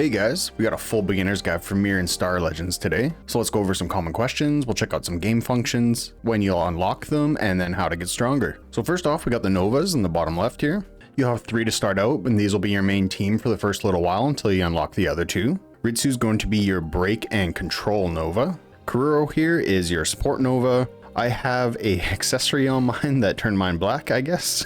Hey guys, we got a full beginner's guide from Mirren Star Legends today. So let's go over some common questions, we'll check out some game functions, when you'll unlock them, and then how to get stronger. So first off, we got the Novas in the bottom left here. You'll have 3 to start out, and these will be your main team for the first little while until you unlock the other 2. Ritsu's going to be your break and control Nova. Kururo here is your support Nova. I have a accessory on mine that turned mine black, I guess.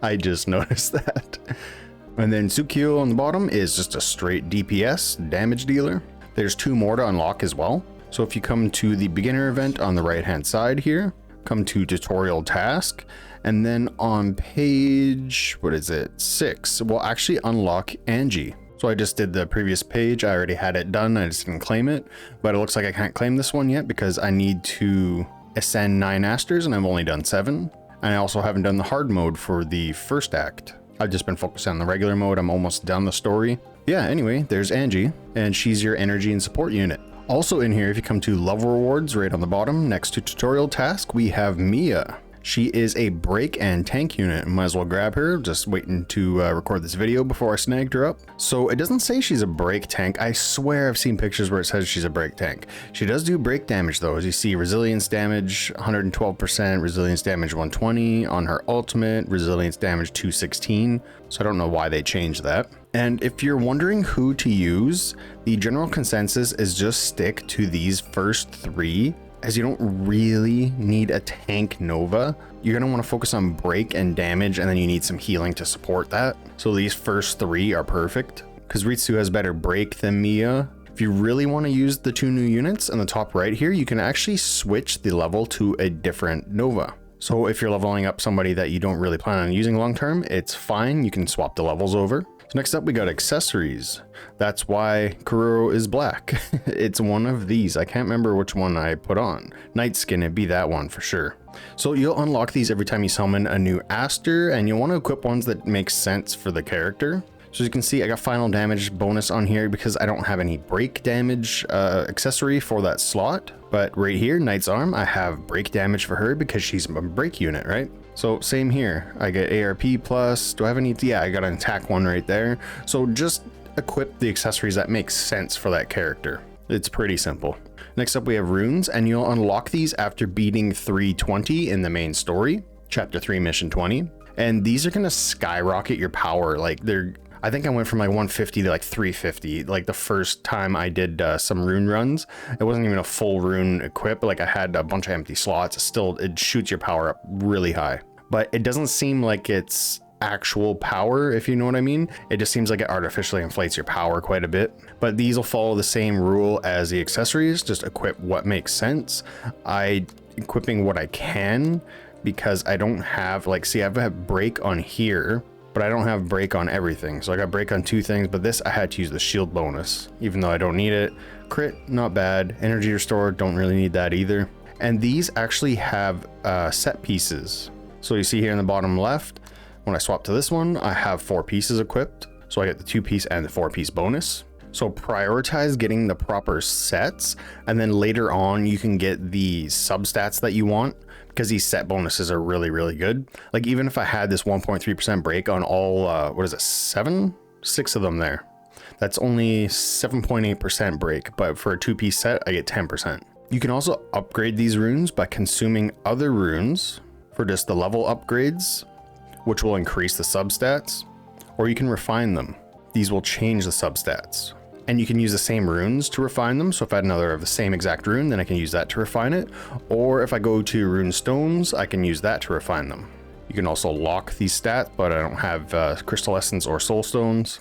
I just noticed that. And then Tsukio on the bottom is just a straight DPS damage dealer. There's 2 more to unlock as well. So if you come to the beginner event on the right hand side here, come to tutorial task, and then on page, 6, we'll actually unlock Angie. So I just did the previous page, I already had it done, I just didn't claim it, but it looks like I can't claim this one yet because I need to ascend 9 Asters and I've only done 7. And I also haven't done the hard mode for the first act. I've just been focused on the regular mode. I'm almost done the story. Yeah, anyway, there's Angie, and she's your energy and support unit. Also in here, if you come to level rewards right on the bottom, next to tutorial task, we have Mia. She is a break and tank unit. Might as well grab her, just waiting to record this video before I snagged her up. So it doesn't say she's a break tank. I swear I've seen pictures where it says she's a break tank. She does do break damage though. As you see, resilience damage 112%, resilience damage 120 on her ultimate, resilience damage 216. So I don't know why they changed that. And if you're wondering who to use, the general consensus is just stick to these first 3, as you don't really need a tank Nova. You're gonna wanna focus on break and damage, and then you need some healing to support that. So these first 3 are perfect, because Ritsu has better break than Mia. If you really wanna use the 2 new units on the top right here, you can actually switch the level to a different Nova. So if you're leveling up somebody that you don't really plan on using long term, it's fine, you can swap the levels over. So next up we got accessories. That's why Kururo is black. It's one of these. I can't remember which one I put on. Night Skin, it'd be that one for sure. So you'll unlock these every time you summon a new Aster, and you'll want to equip ones that make sense for the character. So as you can see, I got final damage bonus on here because I don't have any break damage accessory for that slot. But right here, Knight's Arm, I have break damage for her because she's a break unit, right? So same here, I get ARP plus, do I have any? Yeah, I got an attack one right there. So just equip the accessories that make sense for that character. It's pretty simple. Next up we have runes, and you'll unlock these after beating 320 in the main story, chapter 3 mission 20. And these are gonna skyrocket your power. Like I think I went from like 150 to like 350. Like the first time I did some rune runs, it wasn't even a full rune equip. Like I had a bunch of empty slots. It shoots your power up really high, but it doesn't seem like it's actual power, if you know what I mean. It just seems like it artificially inflates your power quite a bit. But these will follow the same rule as the accessories. Just equip what makes sense. Equipping what I can, because I don't have, like, see, I have break on here, but I don't have break on everything. So I got break on 2 things, but this I had to use the shield bonus, even though I don't need it. Crit, not bad. Energy restore, don't really need that either. And these actually have set pieces. So you see here in the bottom left, when I swap to this one, I have 4 pieces equipped. So I get the 2 piece and the 4 piece bonus. So prioritize getting the proper sets, and then later on you can get the substats that you want, because these set bonuses are really, really good. Like even if I had this 1.3% break on all, 6 of them there, that's only 7.8% break, but for a 2-piece set, I get 10%. You can also upgrade these runes by consuming other runes for just the level upgrades, which will increase the substats, or you can refine them. These will change the substats. And you can use the same runes to refine them. So if I had another of the same exact rune, then I can use that to refine it. Or if I go to rune stones, I can use that to refine them. You can also lock these stats, but I don't have crystal essence or soul stones.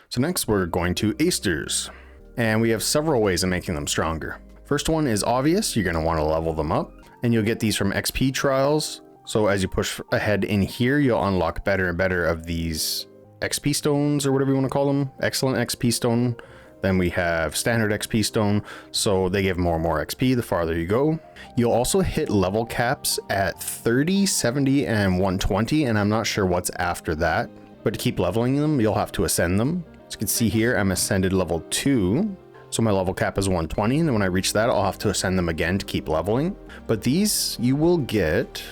So next we're going to Asters. And we have several ways of making them stronger. First one is obvious. You're going to want to level them up, and you'll get these from XP trials. So as you push ahead in here, you'll unlock better and better of these XP stones, or whatever you want to call them. Excellent XP stone. Then we have standard XP stone, so they give more and more XP the farther you go. You'll also hit level caps at 30, 70, and 120, and I'm not sure what's after that. But to keep leveling them, you'll have to ascend them. As you can see here, I'm ascended level 2. So my level cap is 120, and then when I reach that, I'll have to ascend them again to keep leveling. But these you will get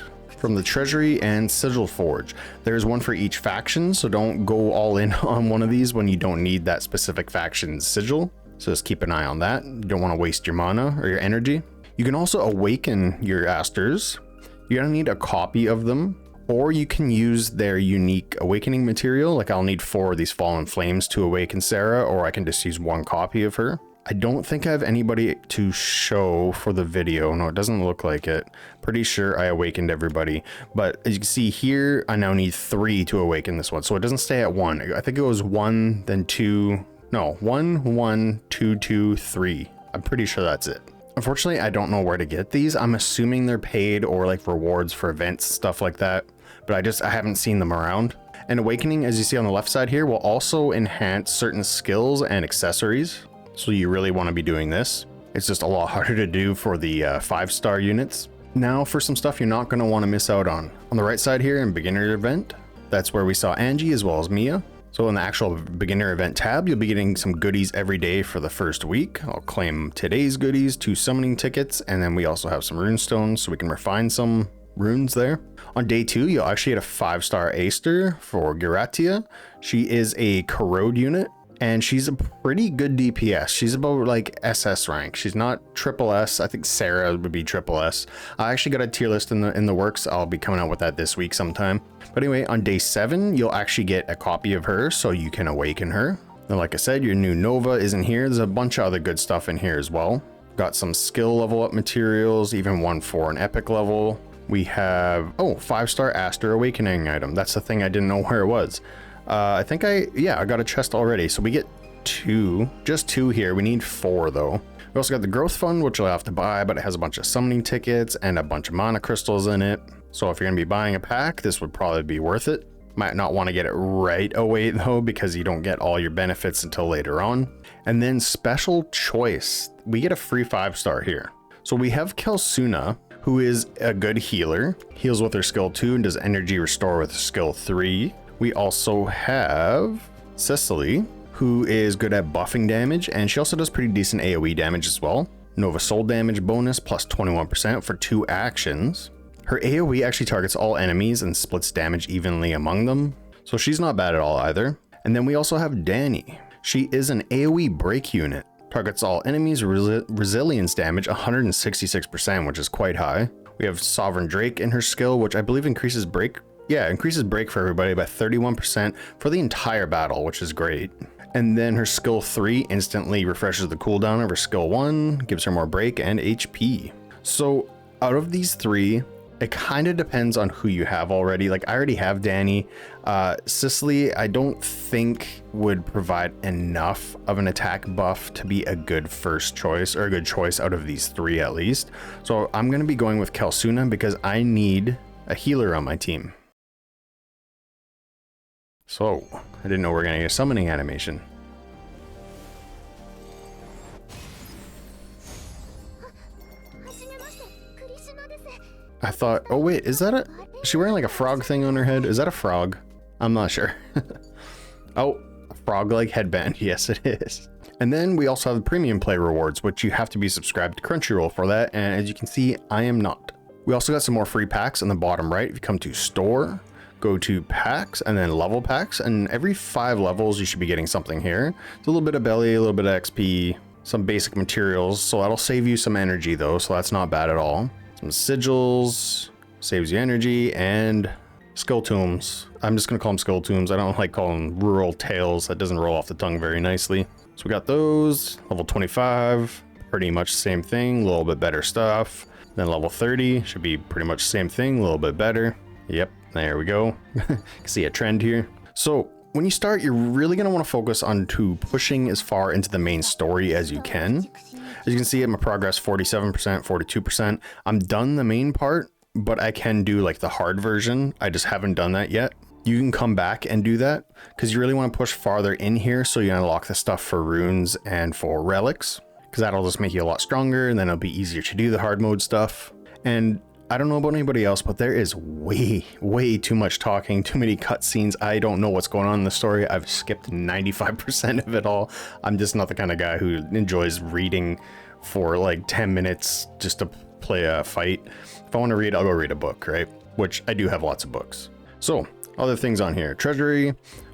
from the Treasury and Sigil Forge. There's one for each faction, so don't go all in on one of these when you don't need that specific faction's sigil. So just keep an eye on that. You don't want to waste your mana or your energy. You can also awaken your Asters. You're gonna need a copy of them, or you can use their unique awakening material. Like I'll need 4 of these Fallen Flames to awaken Sarah, or I can just use 1 copy of her. I don't think I have anybody to show for the video. No, it doesn't look like it. Pretty sure I awakened everybody. But as you can see here, I now need 3 to awaken this one. So it doesn't stay at 1. I think it was 1, then 2. No, 1, 1, 2, 2, 3. I'm pretty sure that's it. Unfortunately, I don't know where to get these. I'm assuming they're paid or like rewards for events, stuff like that. But I haven't seen them around. And awakening, as you see on the left side here, will also enhance certain skills and accessories. So you really want to be doing this. It's just a lot harder to do for the 5-star units. Now for some stuff you're not going to want to miss out on. On the right side here in beginner event, that's where we saw Angie as well as Mia. So in the actual beginner event tab, you'll be getting some goodies every day for the first week. I'll claim today's goodies, 2 summoning tickets, and then we also have some rune stones so we can refine some runes there. On day 2, you'll actually get a 5-star Aster for Giratia. She is a corrode unit. And she's a pretty good DPS. She's about like SS rank. She's not triple S. I think Sarah would be triple S. I actually got a tier list in the works. I'll be coming out with that this week sometime. But anyway, on day 7, you'll actually get a copy of her so you can awaken her. And like I said, your new Nova isn't here. There's a bunch of other good stuff in here as well. Got some skill level up materials, even one for an epic level. We have, 5-star Aster awakening item. That's the thing I didn't know where it was. I think I got a chest already. So we get 2, just 2 here. We need 4 though. We also got the growth fund, which you'll have to buy, but it has a bunch of summoning tickets and a bunch of mana crystals in it. So if you're gonna be buying a pack, this would probably be worth it. Might not want to get it right away though, because you don't get all your benefits until later on. And then special choice, we get a free 5-star here. So we have Kelsuna, who is a good healer, heals with her skill 2 and does energy restore with skill 3. We also have Cecily, who is good at buffing damage, and she also does pretty decent AoE damage as well. Nova Soul damage bonus plus 21% for 2 actions. Her AoE actually targets all enemies and splits damage evenly among them, so she's not bad at all either. And then we also have Danny. She is an AoE break unit. Targets all enemies, resilience damage 166%, which is quite high. We have Sovereign Drake in her skill, which I believe increases break. Yeah, increases break for everybody by 31% for the entire battle, which is great. And then her skill 3 instantly refreshes the cooldown of her skill 1, gives her more break and HP. So out of these 3, it kind of depends on who you have already. Like I already have Danny. Cecily, I don't think would provide enough of an attack buff to be a good first choice, or a good choice out of these 3 at least. So I'm going to be going with Kelsuna because I need a healer on my team. So, I didn't know we were going to get a summoning animation. I thought, oh wait, is she wearing like a frog thing on her head? Is that a frog? I'm not sure. Oh, a frog-like headband. Yes, it is. And then we also have the premium play rewards, which you have to be subscribed to Crunchyroll for that. And as you can see, I am not. We also got some more free packs on the bottom right. If you come to store, go to packs and then level packs, and every 5 levels you should be getting something here. It's a little bit of belly, a little bit of XP, some basic materials, so that'll save you some energy though, so that's not bad at all. Some sigils, saves you energy, and skill tombs. I'm just gonna call them skill tombs. I don't like calling them rural tales. That doesn't roll off the tongue very nicely. So we got those, level 25, pretty much the same thing, a little bit better stuff. Then level 30 should be pretty much the same thing, a little bit better. Yep, there we go. You can see a trend here. So when you start, you're really going to want to focus on pushing as far into the main story as you can. As you can see, my progress 47%, 42%. I'm done the main part, but I can do like the hard version. I just haven't done that yet. You can come back and do that because you really want to push farther in here so you unlock the stuff for runes and for relics, because that'll just make you a lot stronger, and then it'll be easier to do the hard mode stuff. And I don't know about anybody else, but there is way too much talking, too many cutscenes. I don't know what's going on in the story. I've skipped 95% of it all. I'm just not the kind of guy who enjoys reading for like 10 minutes just to play a fight. If I want to read, I'll go read a book, right? which I do have lots of books. So other things on here, treasury,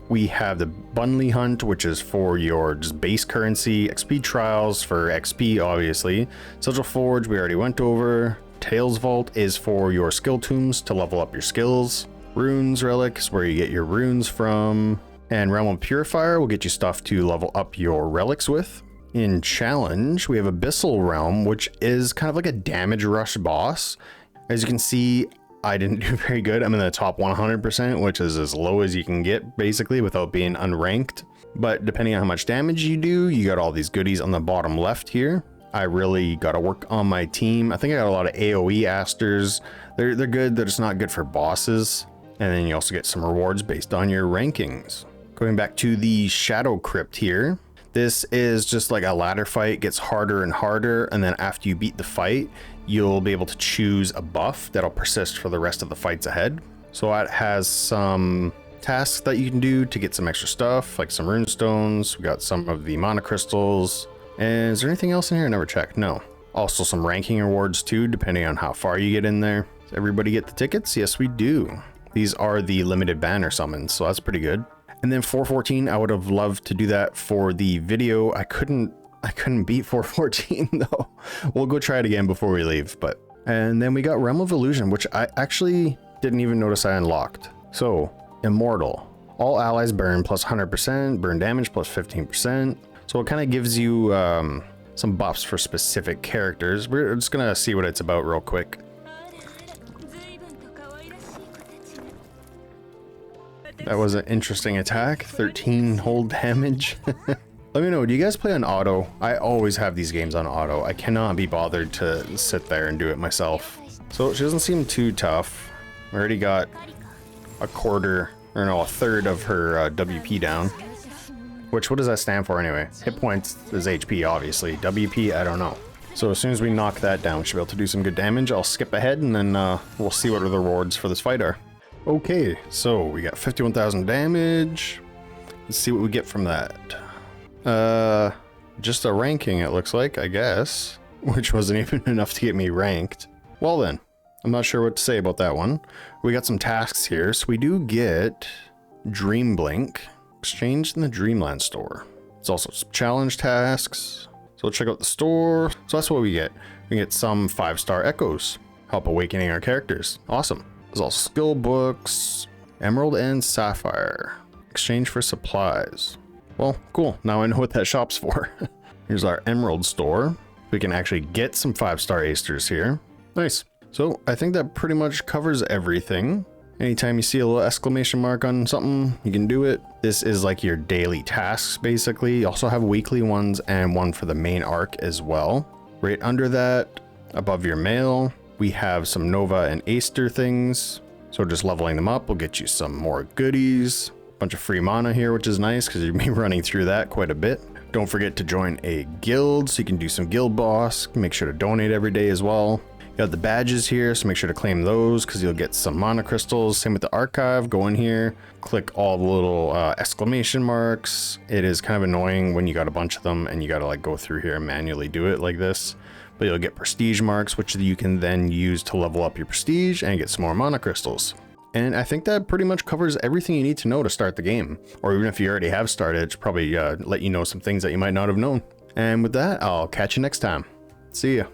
we have the Bunley Hunt, which is for your just base currency, XP trials for XP, obviously. Sigil Forge, we already went over. Tails Vault is for your skill tombs to level up your skills. Runes Relics, where you get your runes from. And Realm of Purifier will get you stuff to level up your relics with. In challenge, we have Abyssal Realm, which is kind of like a damage rush boss. As you can see, I didn't do very good. I'm in the top 100%, which is as low as you can get basically without being unranked. But depending on how much damage you do, you got all these goodies on the bottom left here. I really got to work on my team. I think I got a lot of AoE Asters. They're good. They're just not good for bosses. And then you also get some rewards based on your rankings. Going back to the Shadow Crypt here. This is just like a ladder fight, gets harder and harder, and then after you beat the fight, you'll be able to choose a buff that'll persist for the rest of the fights ahead. So it has some tasks that you can do to get some extra stuff, like some rune stones. We got some of the mana crystals. And is there anything else in here? I never checked. No. Also some ranking rewards too, depending on how far you get in there. Does everybody get the tickets? Yes, we do. These are the limited banner summons, so that's pretty good. And then 414, I would have loved to do that for the video. I couldn't beat 414 though. We'll go try it again before we leave. And then we got Realm of Illusion, which I actually didn't even notice I unlocked. So Immortal, all allies burn plus 100%, burn damage plus 15%. So it kind of gives you some buffs for specific characters. We're just gonna see what it's about real quick. That was an interesting attack. 13 hold damage. Let me know, do you guys play on auto? I always have these games on auto. I cannot be bothered to sit there and do it myself. So she doesn't seem too tough. I already got a third of her WP down. Which, what does that stand for anyway? Hit points is HP, obviously. WP, I don't know. So as soon as we knock that down, we should be able to do some good damage. I'll skip ahead and then we'll see what the rewards for this fight are. Okay, so we got 51,000 damage. Let's see what we get from that. Just a ranking, it looks like, I guess. Which wasn't even enough to get me ranked. Well then, I'm not sure what to say about that one. We got some tasks here. So we do get Dream Blink, exchanged in the Dreamland store. It's also some challenge tasks. So let's check out the store. So that's what we get. We get some 5-star echoes. Help awakening our characters. Awesome. There's all skill books, Emerald and Sapphire. Exchange for supplies. Well, cool. Now I know what that shop's for. Here's our Emerald store. We can actually get some 5-star Asters here. Nice. So I think that pretty much covers everything. Anytime you see a little exclamation mark on something, you can do it. This is like your daily tasks, basically. You also have weekly ones and one for the main arc as well. Right under that, above your mail, we have some Nova and Aster things. So just leveling them up will get you some more goodies. Bunch of free mana here, which is nice because you'll be running through that quite a bit. Don't forget to join a guild so you can do some guild boss. Make sure to donate every day as well. You got the badges here, so make sure to claim those because you'll get some mana crystals. Same with the archive. Go in here, click all the little exclamation marks. It is kind of annoying when you got a bunch of them and you got to like go through here and manually do it like this. But you'll get prestige marks, which you can then use to level up your prestige and get some more mana crystals. And I think that pretty much covers everything you need to know to start the game. Or even if you already have started, it's probably let you know some things that you might not have known. And with that, I'll catch you next time. See ya.